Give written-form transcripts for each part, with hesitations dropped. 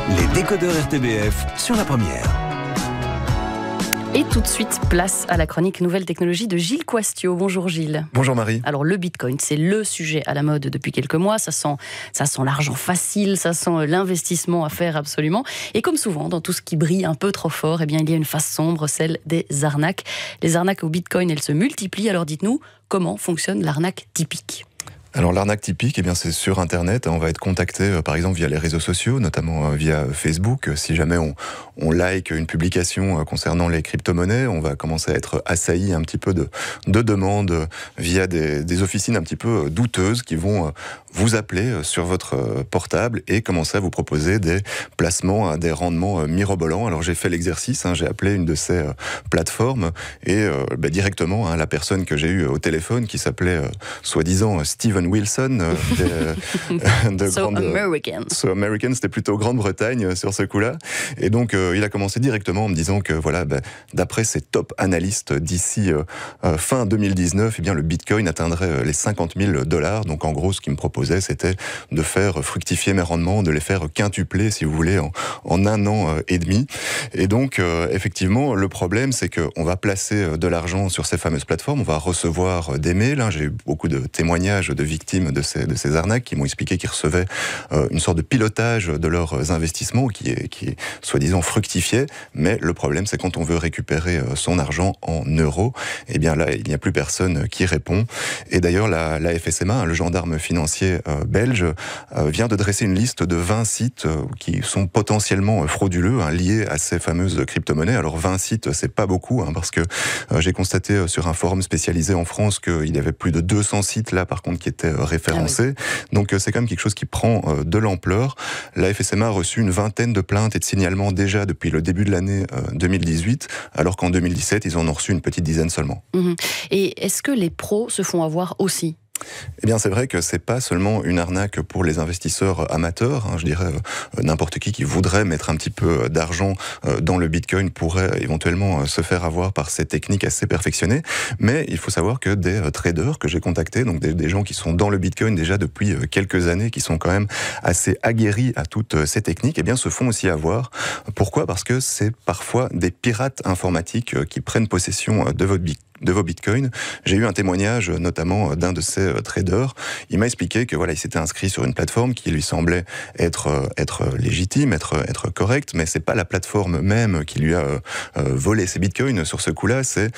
Les décodeurs RTBF sur la première. Et tout de suite, place à la chronique Nouvelles Technologies de Gilles Coistio. Bonjour Gilles. Bonjour Marie. Alors le Bitcoin, c'est le sujet à la mode depuis quelques mois. Ça sent l'argent facile, ça sent l'investissement à faire absolument. Et comme souvent, dans tout ce qui brille un peu trop fort, eh bien, il y a une face sombre, celle des arnaques. Les arnaques au Bitcoin, elles se multiplient. Alors dites-nous, comment fonctionne l'arnaque typique ? Alors l'arnaque typique, c'est sur Internet. On va être contacté par exemple via les réseaux sociaux, notamment via Facebook. Si jamais on like une publication concernant les crypto-monnaies, on va commencer à être assailli un petit peu de demandes via des officines un petit peu douteuses qui vont vous appeler sur votre portable et commencer à vous proposer des placements à des rendements mirobolants. Alors j'ai fait l'exercice, j'ai appelé une de ces plateformes et directement la personne que j'ai eue au téléphone qui s'appelait soi-disant Steven Wilson So American, c'était plutôt Grande-Bretagne sur ce coup-là. Et donc il a commencé directement en me disant que d'après ses top analystes d'ici fin 2019, le Bitcoin atteindrait les $50 000. Donc en gros, ce qu'il me proposait, c'était de faire fructifier mes rendements, de les faire quintupler, si vous voulez, en un an et demi. Et donc effectivement, le problème, c'est qu'on va placer de l'argent sur ces fameuses plateformes, on va recevoir des mails. J'ai eu beaucoup de témoignages de victimes de ces arnaques qui m'ont expliqué qu'ils recevaient une sorte de pilotage de leurs investissements qui est soi-disant fructifié, mais le problème c'est quand on veut récupérer son argent en euros, là il n'y a plus personne qui répond. Et d'ailleurs la FSMA, le gendarme financier belge, vient de dresser une liste de 20 sites qui sont potentiellement frauduleux liés à ces fameuses crypto-monnaies. Alors 20 sites, c'est pas beaucoup, parce que j'ai constaté sur un forum spécialisé en France qu'il y avait plus de 200 sites là par contre qui étaient référencés. Donc c'est quand même quelque chose qui prend de l'ampleur. La FSMA a reçu une vingtaine de plaintes et de signalements déjà depuis le début de l'année 2018, alors qu'en 2017, ils en ont reçu une petite dizaine seulement. Et est-ce que les pros se font avoir aussi ? C'est vrai que c'est pas seulement une arnaque pour les investisseurs amateurs. Je dirais n'importe qui voudrait mettre un petit peu d'argent dans le Bitcoin pourrait éventuellement se faire avoir par ces techniques assez perfectionnées. Mais il faut savoir que des traders que j'ai contactés, donc des gens qui sont dans le Bitcoin déjà depuis quelques années, qui sont quand même assez aguerris à toutes ces techniques, se font aussi avoir. Pourquoi ? Parce que c'est parfois des pirates informatiques qui prennent possession de vos bitcoins. J'ai eu un témoignage notamment d'un de ces traders. Il m'a expliqué que il s'était inscrit sur une plateforme qui lui semblait être légitime, être correcte, mais c'est pas la plateforme même qui lui a volé ses bitcoins sur ce coup-là, c'est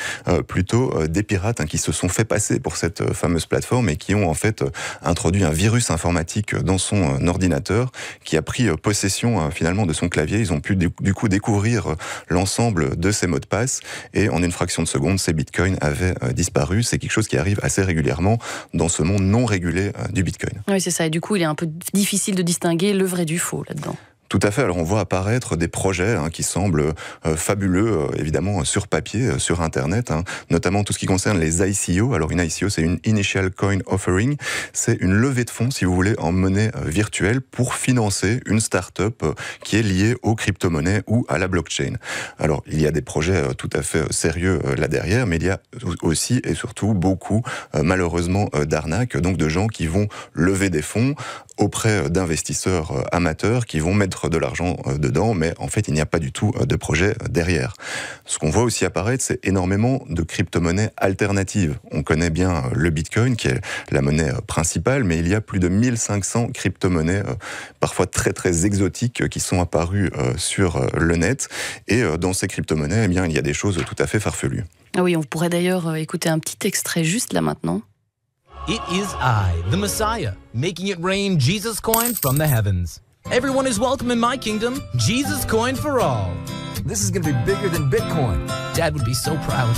plutôt des pirates qui se sont fait passer pour cette fameuse plateforme et qui ont en fait introduit un virus informatique dans son ordinateur qui a pris possession finalement de son clavier. Ils ont pu du coup découvrir l'ensemble de ses mots de passe et en une fraction de seconde, ces bitcoins avait disparu. C'est quelque chose qui arrive assez régulièrement dans ce monde non régulé du Bitcoin. Oui, c'est ça. Et du coup, il est un peu difficile de distinguer le vrai du faux là-dedans. Tout à fait. Alors on voit apparaître des projets qui semblent fabuleux, évidemment sur papier, sur Internet, notamment tout ce qui concerne les ICO. Alors une ICO, c'est une Initial Coin Offering. C'est une levée de fonds, si vous voulez, en monnaie virtuelle pour financer une start-up qui est liée aux crypto-monnaies ou à la blockchain. Alors il y a des projets tout à fait sérieux là derrière, mais il y a aussi et surtout beaucoup, malheureusement, d'arnaques, donc de gens qui vont lever des fonds auprès d'investisseurs amateurs qui vont mettre de l'argent dedans, mais en fait, il n'y a pas du tout de projet derrière. Ce qu'on voit aussi apparaître, c'est énormément de crypto-monnaies alternatives. On connaît bien le Bitcoin, qui est la monnaie principale, mais il y a plus de 1500 crypto-monnaies, parfois très très exotiques, qui sont apparues sur le net. Et dans ces crypto-monnaies, il y a des choses tout à fait farfelues. Ah oui, on pourrait d'ailleurs écouter un petit extrait juste là maintenant. It is I, the Messiah, making it rain Jesus coin from the heavens. Everyone is welcome in my kingdom, Jesus coin for all. This is going to be bigger than Bitcoin. Dad would be so proud.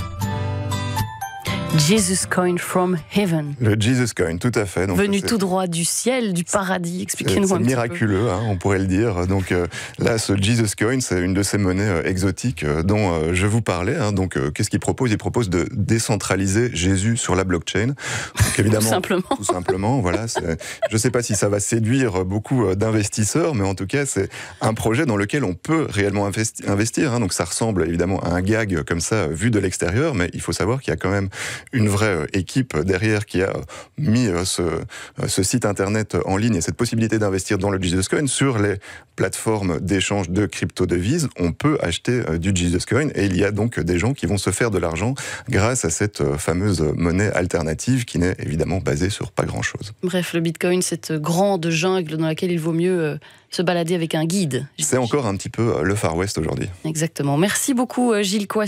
Jesus Coin from Heaven. Le Jesus Coin, tout à fait. Donc, venu tout droit du ciel, du paradis. Expliquez-nous un petit peu. C'est miraculeux, on pourrait le dire. Donc là, ce Jesus Coin, c'est une de ces monnaies exotiques dont je vous parlais. Donc qu'est-ce qu'il propose ? Il propose de décentraliser Jésus sur la blockchain. Donc, évidemment, tout simplement. Voilà. Je ne sais pas si ça va séduire beaucoup d'investisseurs, mais en tout cas, c'est un projet dans lequel on peut réellement investir. Donc ça ressemble évidemment à un gag comme ça vu de l'extérieur, mais il faut savoir qu'il y a quand même une vraie équipe derrière qui a mis ce site internet en ligne et cette possibilité d'investir dans le Jesus Coin sur les plateformes d'échange de crypto-devises. On peut acheter du Jesus Coin et il y a donc des gens qui vont se faire de l'argent grâce à cette fameuse monnaie alternative qui n'est évidemment basée sur pas grand-chose. Bref, le Bitcoin, cette grande jungle dans laquelle il vaut mieux se balader avec un guide. C'est encore un petit peu le Far West aujourd'hui. Exactement. Merci beaucoup Gilles Coisset.